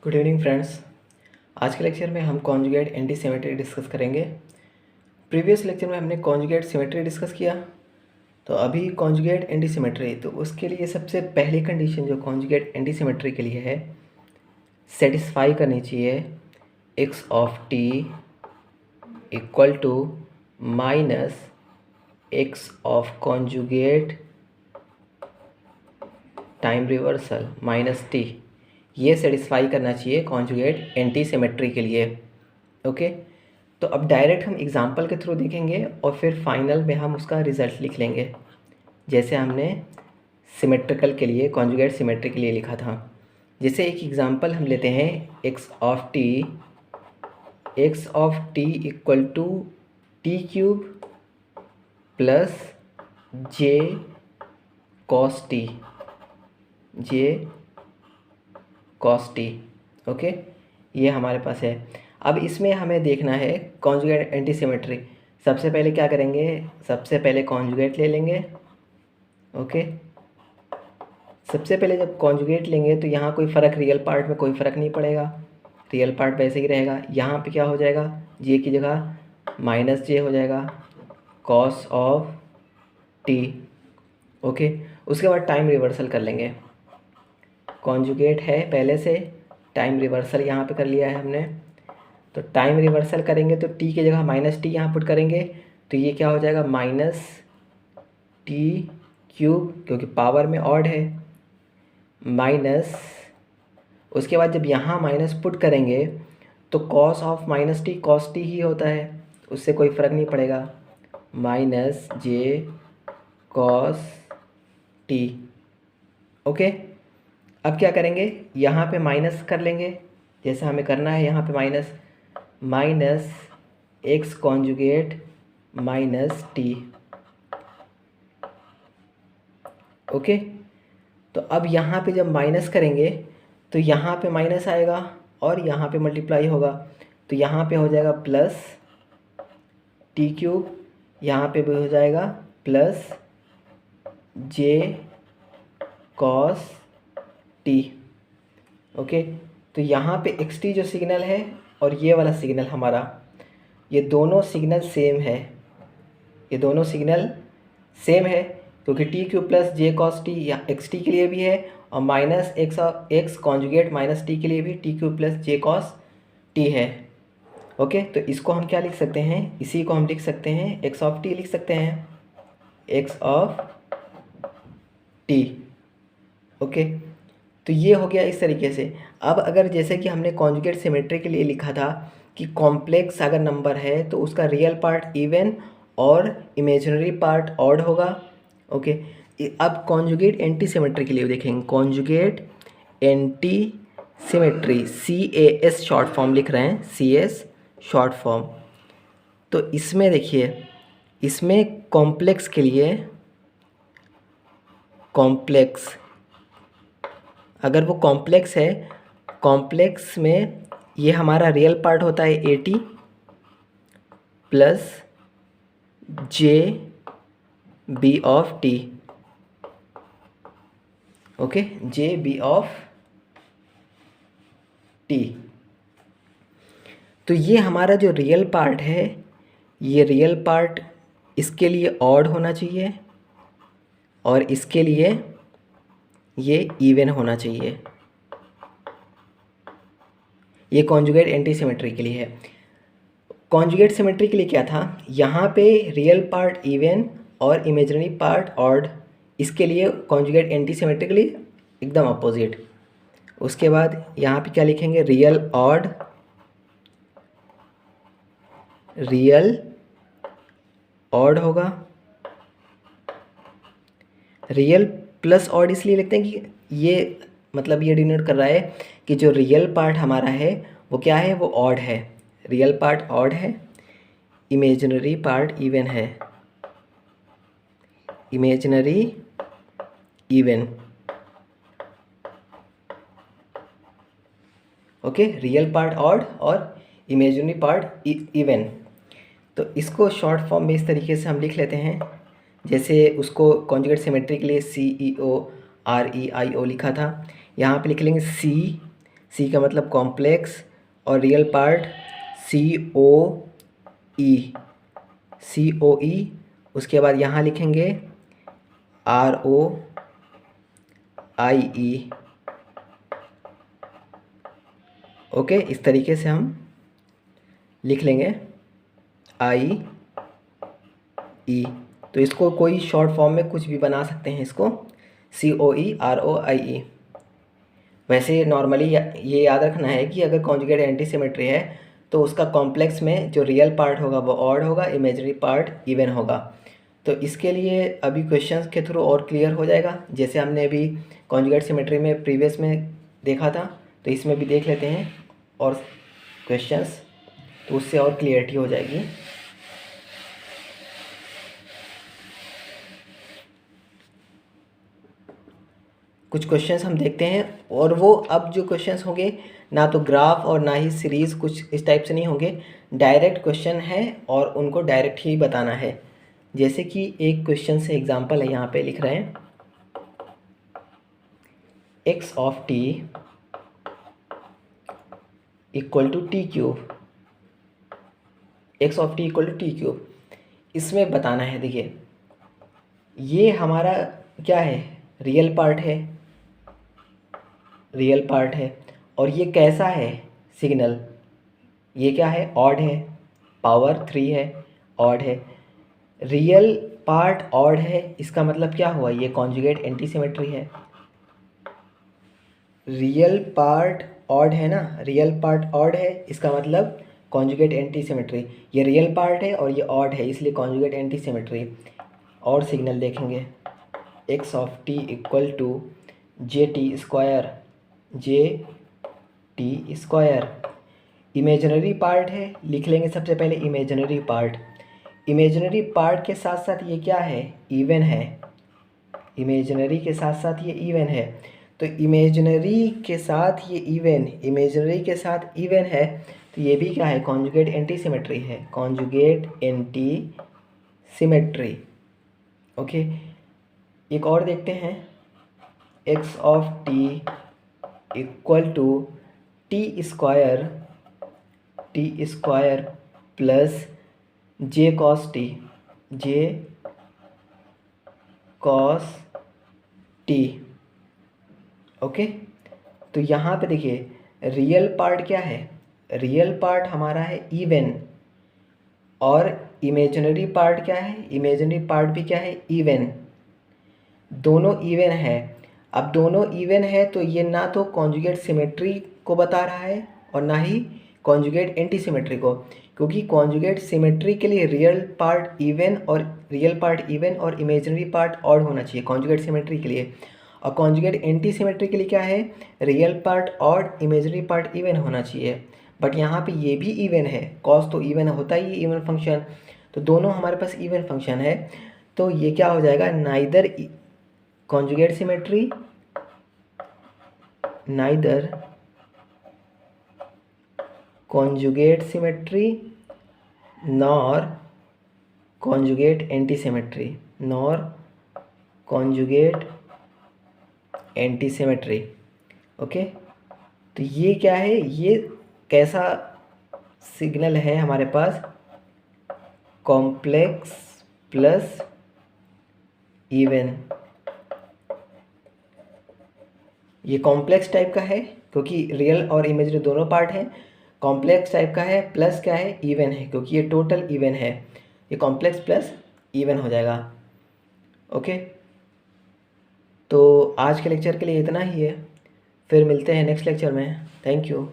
Good evening friends. आज के lecture में हम कॉन्जुगेट एंटी सिमेट्री डिस्कस करेंगे। प्रीवियस लेक्चर में हमने कॉन्जुगेट सिमेट्री डिस्कस किया, तो अभी कॉन्जुगेट एंटी सिमेट्री। तो उसके लिए सबसे पहली कंडीशन जो कॉन्जुगेट एंटी सिमेट्री के लिए है, सेटिस्फाई करनी चाहिए x of t equal to minus x of conjugate time reversal minus t. ये सेटिस्फाई करना चाहिए कॉन्जुगेट एंटी सिमेट्री के लिए। ओके, तो अब डायरेक्ट हम एग्जांपल के थ्रू देखेंगे और फिर फाइनल में हम उसका रिजल्ट लिख लेंगे, जैसे हमने सिमेट्रिकल के लिए, कॉन्जुगेट सिमेट्री के लिए लिखा था। जैसे एक एग्जांपल हम लेते हैं, x of t equal to t cube plus j cos T. Okay, ये हमारे पास है। अब इसमें हमें देखना है कॉन्जुगेट एंटी सिमेट्री। सबसे पहले क्या करेंगे, सबसे पहले कॉन्जुगेट ले लेंगे। ओके, सबसे पहले जब कॉन्जुगेट लेंगे तो यहाँ कोई फ़र्क, रियल पार्ट में कोई फ़र्क नहीं पड़ेगा, रियल पार्ट वैसे ही रहेगा। यहाँ पे क्या हो जाएगा, जे की जगह माइनस जे हो जाएगा, कॉस ऑफ टी। ओके, उसके बाद टाइम रिवर्सल कर लेंगे। कॉन्जुगेट है पहले से, टाइम रिवर्सल यहाँ पे कर लिया है हमने। तो टाइम रिवर्सल करेंगे तो टी की जगह माइनस टी यहाँ पुट करेंगे, तो ये क्या हो जाएगा, माइनस टी क्यूब, क्योंकि पावर में ऑड है, माइनस, उसके बाद जब यहाँ माइनस पुट करेंगे तो cos of minus T cos T ही होता है, उससे कोई फ़र्क नहीं पड़ेगा, minus J cos T. Okay, अब क्या करेंगे, यहाँ पे माइनस कर लेंगे, जैसे हमें करना है यहाँ पे minus x conjugate minus T. Okay, तो अब यहाँ पे जब माइनस करेंगे तो यहाँ पे माइनस आएगा और यहाँ पे मल्टीप्लाई होगा, तो यहाँ पे हो जाएगा प्लस टी क्यूब, यहाँ पे भी हो जाएगा plus j cos T. Okay, तो यहाँ पे एक्स टी जो सिग्नल है और ये वाला सिग्नल हमारा, ये दोनों सिग्नल सेम है, ये दोनों सिग्नल सेम है, क्योंकि T Q plus j cos T या एक्स टी के लिए भी है, और minus x conjugate minus T के लिए भी T Q plus j cos T है। ओके, तो इसको हम क्या लिख सकते हैं, इसी को हम लिख सकते हैं एक्स ऑफ टी लिख सकते हैं, एक्स ऑफ टी। ओके, तो ये हो गया इस तरीके से। अब अगर जैसे कि हमने कॉन्जुगेट सिमेट्री के लिए लिखा था कि कॉम्प्लेक्स अगर नंबर है तो उसका रियल पार्ट इवन और इमेजिनरी पार्ट ऑड होगा। ओके, अब कॉन्जुगेट एंटी सिमेट्री के लिए देखेंगे, conjugate anti symmetry, CAS short form लिख रहे हैं, CS शॉर्ट फॉर्म। तो इसमें देखिए, इसमें कॉम्प्लेक्स के लिए, कॉम्प्लेक्स अगर वो कॉम्प्लेक्स है, कॉम्प्लेक्स में ये हमारा रियल पार्ट होता है 80 plus j b of t. Okay, j b of t. तो ये हमारा जो रियल पार्ट है, ये रियल पार्ट इसके लिए ऑड होना चाहिए और इसके लिए ये इवन होना चाहिए। ये कॉन्जुगेट एंटी सिमेट्री के लिए है। कॉन्जुगेट सिमेट्री के लिए क्या था, यहाँ पे रियल पार्ट इवन और इमेजिनरी पार्ट ऑड, इसके लिए कॉन्जुगेट एंटी सिमेट्री के लिए एकदम अपोजिट। उसके बाद यहाँ पे क्या लिखेंगे, रियल ऑड होगा, रियल प्लस ऑड इसलिए लिखते हैं कि ये मतलब ये डिनोट कर रहा है कि जो रियल पार्ट हमारा है वो क्या है, वो ऑड है, रियल पार्ट ऑड है, इमेजिनरी पार्ट इवन है, imaginary even. Okay, real part odd और इमेजिनरी पार्ट इवन। तो इसको शॉर्ट फॉर्म में इस तरीके से हम लिख लेते हैं, जैसे उसको कॉन्जुगेट सिमेट्री के लिए CEO REIO लिखा था, यहाँ पे लिख लेंगे सी का मतलब कॉम्प्लेक्स और रियल पार्ट COE। उसके बाद यहाँ लिखेंगे ROIE। ओके, इस तरीके से हम लिख लेंगे IE। तो इसको कोई शॉर्ट फॉर्म में कुछ भी बना सकते हैं, इसको COE ROIE। वैसे नॉर्मली ये याद रखना है कि अगर कॉन्जुगेट एंटी सिमेट्री है तो उसका कॉम्प्लेक्स में जो रियल पार्ट होगा वो ऑड होगा, इमेजिनरी पार्ट इवन होगा। तो इसके लिए अभी क्वेश्चंस के थ्रू और क्लियर हो जाएगा, जैसे हमने अभी कॉन्जुगेट सिमेट्री में प्रीवियस में देखा था, तो इसमें भी देख लेते हैं और क्वेश्चंस, तो उससे और क्लियरिटी हो जाएगी। कुछ क्वेश्चंस हम देखते हैं, और वो अब जो क्वेश्चंस होंगे ना तो ग्राफ और ना ही सीरीज़ कुछ इस टाइप से नहीं होंगे, डायरेक्ट क्वेश्चन है और उनको डायरेक्ट ही बताना है। जैसे कि एक क्वेश्चन से एग्जांपल है, यहाँ पे लिख रहे हैं x of t equal to t cube, x of t equal to t cube. इसमें बताना है, देखिए ये हमारा क्या है, रियल पार्ट है और ये कैसा है सिग्नल, ये क्या है, ऑड है, पावर 3 है, ऑड है। रियल पार्ट ऑड है, इसका मतलब क्या हुआ, ये कॉन्जुगेट एंटी सिमेट्री है। रियल पार्ट ऑड है ना, रियल पार्ट ऑड है, इसका मतलब कॉन्जुगेट एंटी सिमेट्री। ये रियल पार्ट है और ये ऑड है, इसलिए कॉन्जुगेट एंटी सिमेट्री। और सिग्नल देखेंगे x of t equal to j t square. Imaginary part है, लिख लेंगे सबसे पहले इमेजिनरी पार्ट। इमेजिनरी पार्ट के साथ साथ ये क्या है, इवन है। इमेजिनरी के साथ साथ ये इवन है, तो इमेजिनरी के साथ ये इवन, इमेजिनरी के साथ इवन है, तो ये भी क्या है, कॉन्जुगेट एंटी सिमेट्री है, कॉन्जुगेट एंटी सिमेट्री। ओके, एक और देखते हैं, x of t equal to t square plus j cos T. Okay, तो यहाँ पे देखिए रियल पार्ट क्या है, रियल पार्ट हमारा है इवन, और इमेजिनरी पार्ट क्या है, इमेजिनरी पार्ट भी क्या है, इवन। दोनों इवन है। अब दोनों इवन है तो ये ना तो कॉन्जुगेट सिमेट्री को बता रहा है और ना ही कॉन्जुगेट एंटी सिमेट्री को, क्योंकि कॉन्जुगेट सिमेट्री के लिए रियल पार्ट इवन और इमेजिनरी पार्ट ऑड होना चाहिए कॉन्जुगेट सिमेट्री के लिए, और कॉन्जुगेट एंटी सिमेट्री के लिए क्या है, real part odd, imaginary part even होना चाहिए। बट यहाँ पे ये भी इवन है, कॉस तो इवन होता ही इवन फंक्शन, तो दोनों हमारे पास इवन फंक्शन है, तो ये क्या हो जाएगा, neither conjugate symmetry nor conjugate anti symmetry. Okay, तो ये क्या है, ये कैसा सिग्नल है हमारे पास, कॉम्प्लेक्स प्लस इवन। ये कॉम्प्लेक्स टाइप का है क्योंकि रियल और इमेजिनरी दोनों पार्ट हैं, कॉम्प्लेक्स टाइप का है, प्लस क्या है, इवन है, क्योंकि ये टोटल इवन है, ये कॉम्प्लेक्स प्लस इवन हो जाएगा। ओके, तो आज के लेक्चर के लिए इतना ही है, फिर मिलते हैं नेक्स्ट लेक्चर में। Thank you.